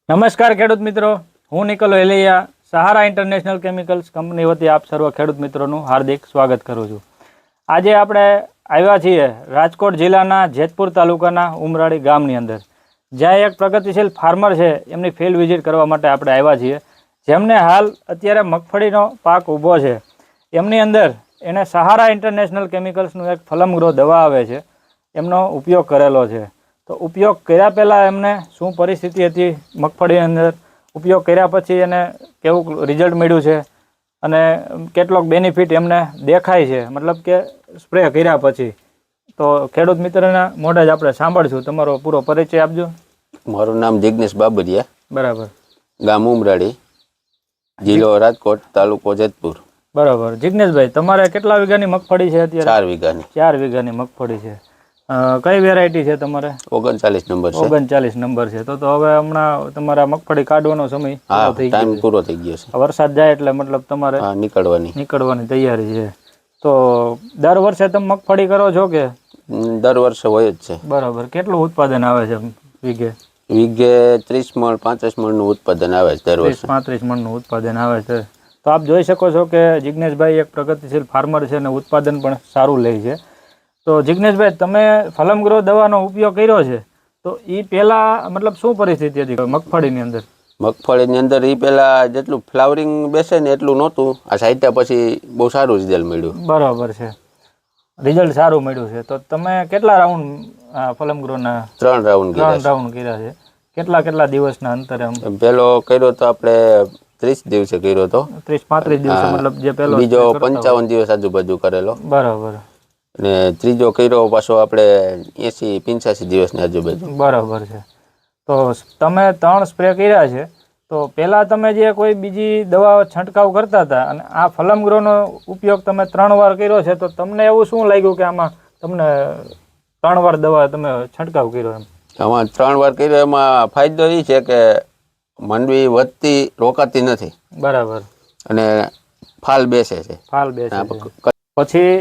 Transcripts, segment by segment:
નમસ્કાર ખેડૂત મિત્રો, હું નિકલો એલિયા સહારા ઇન્ટરનેશનલ કેમિકલ્સ કંપની વતી આપ સર્વ ખેડૂત મિત્રોનું હાર્દિક સ્વાગત કરું છું. આજે આપણે આવ્યા છીએ રાજકોટ જિલ્લાના જેતપુર તાલુકાના ઉમરાળી ગામની અંદર, જ્યાં એક પ્રગતિશીલ ફાર્મર છે એમની ફિલ્ડ વિઝિટ કરવા માટે આપણે આવ્યા છીએ. જેમને હાલ અત્યારે મગફળીનો પાક ઊભો છે, એમની અંદર એને સહારા ઇન્ટરનેશનલ કેમિકલ્સનું એક ફલમ ગ્રો દવા આવે છે, એમનો ઉપયોગ કરેલો છે. તો ઉપયોગ કર્યા પહેલાં એમને શું પરિસ્થિતિ હતી મગફળીની અંદર, ઉપયોગ કર્યા પછી એને કેવું રિઝલ્ટ મળ્યું છે અને કેટલોક બેનિફિટ એમને દેખાય છે, મતલબ કે સ્પ્રે કર્યા પછી. તો ખેડૂત મિત્રના મોઢે જ આપણે સાંભળશું. તમારો પૂરો પરિચય આપજો. મારું નામ જિગ્નેશ બાબરિયા, બરાબર, ગામ ઉમરાળી, જિલ્લો રાજકોટ, તાલુકો જેતપુર. બરાબર. જિગ્નેશભાઈ, તમારે કેટલા વીઘાની મગફળી છે અત્યારે? 4 વીઘાની. 4 વીઘાની મગફળી છે. કઈ વેરાયટી છે તમારે? 39 નંબર છે. 39 નંબર છે. તો હવે હમણાં તમારા મગફળી કાઢવાનો સમય ટાઈમ પૂરો થઈ ગયો છે. વરસાદ જાય એટલે મતલબ તમારે નીકળવાની તૈયારી છે. તો દર વર્ષે તમે મગફળી કરો છો કે? દર વર્ષે હોય જ છે. બરાબર. કેટલું ઉત્પાદન આવે છે વીઘે? વીઘે 30 મણ 35 મણનું ઉત્પાદન આવે છે દર વર્ષે. 35 મણનું ઉત્પાદન આવે છે. તો આપ જોઈ શકો છો કે જિગ્નેશભાઈ એક પ્રગતિશીલ ફાર્મર છે અને ઉત્પાદન પણ સારું લે છે. તો જિગ્નેશભાઈ, તમે ફલમ ગ્રો દવાનો ઉપયોગ કર્યો છે, તો એ પહેલા મતલબ શું પરિસ્થિતિ હતી મગફળીની અંદર? મગફળીની અંદર એ પહેલા જેટલું ફ્લાવરિંગ બેસે ને એટલું નહોતું. આ સાઈટ્યા પછી બહુ સારું રિઝલ્ટ મળ્યું. બરાબર છે, રિઝલ્ટ સારું મળ્યું છે. તો તમે કેટલા રાઉન્ડ ફલમ ગ્રોના? 3 રાઉન્ડ કર્યા છે. કેટલા દિવસના અંતરે? પહેલો કર્યો તો આપણે 30 દિવસે કર્યો તો. 30-35 દિવસે મતલબ જે પહેલો. બીજો 55 દિવસ આજુબાજુ કરેલો. બરાબર. અને ત્રીજો કર્યો પાછો આપણે 80-85 દિવસની આજુબાજુ. બરાબર છે. તો તમે 3 સ્પ્રે કર્યા છે. તો પહેલાં તમે જે કોઈ બીજી દવા છંટકાવ કરતા હતા અને આ ફલમ ગ્રોનો ઉપયોગ તમે 3 વાર કર્યો છે, તો તમને એવું શું લાગ્યું કે આમાં તમને 3 વાર દવા તમે છંટકાવ કર્યો? આમાં 3 વાર કર્યો એમાં ફાયદો એ છે કે માંડવી વધતી રોકાતી નથી. બરાબર. અને ફાલ બેસે છે. પછી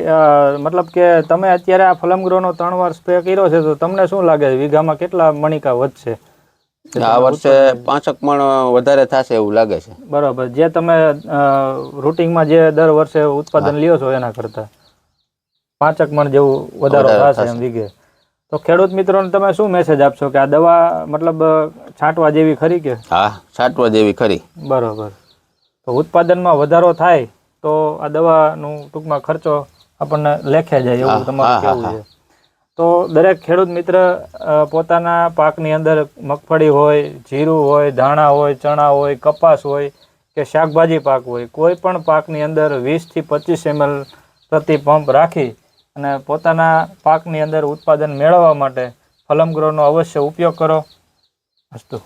મતલબ કે તમે અત્યારે આ ફલમ ગ્રોનો 3 વાર સ્પ્રે કર્યો છે, તો તમને શું લાગે વીઘામાં કેટલા મણિકા વધશે? આ વર્ષે 5 મણ વધારે થશે એવું લાગે છે. બરાબર. જે તમે રૂટિંગમાં જે દર વર્ષે ઉત્પાદન લ્યો છો એના કરતા 5 મણ જેવું વધારો થશે એમ વીઘે. તો ખેડૂત મિત્રોને તમે શું મેસેજ આપશો કે આ દવા મતલબ છાંટવા જેવી ખરી કે? હા, છાંટવા જેવી ખરી. બરાબર. તો ઉત્પાદનમાં વધારો થાય તો આ દવાનું ટૂંકમાં ખર્ચો આપણને લેખે જાય એવું તમારું કહેવું છે. તો દરેક ખેડૂત મિત્ર પોતાના પાકની અંદર મગફળી હોય, જીરું હોય, ધાણા હોય, ચણા હોય, કપાસ હોય કે શાકભાજી પાક હોય, કોઈ પણ પાકની અંદર 20 થી 25 ml પ્રતિ પંપ રાખી અને પોતાના પાકની અંદર ઉત્પાદન મેળવવા માટે ફલમ ગ્રોનો અવશ્ય ઉપયોગ કરો. અસ્તુ.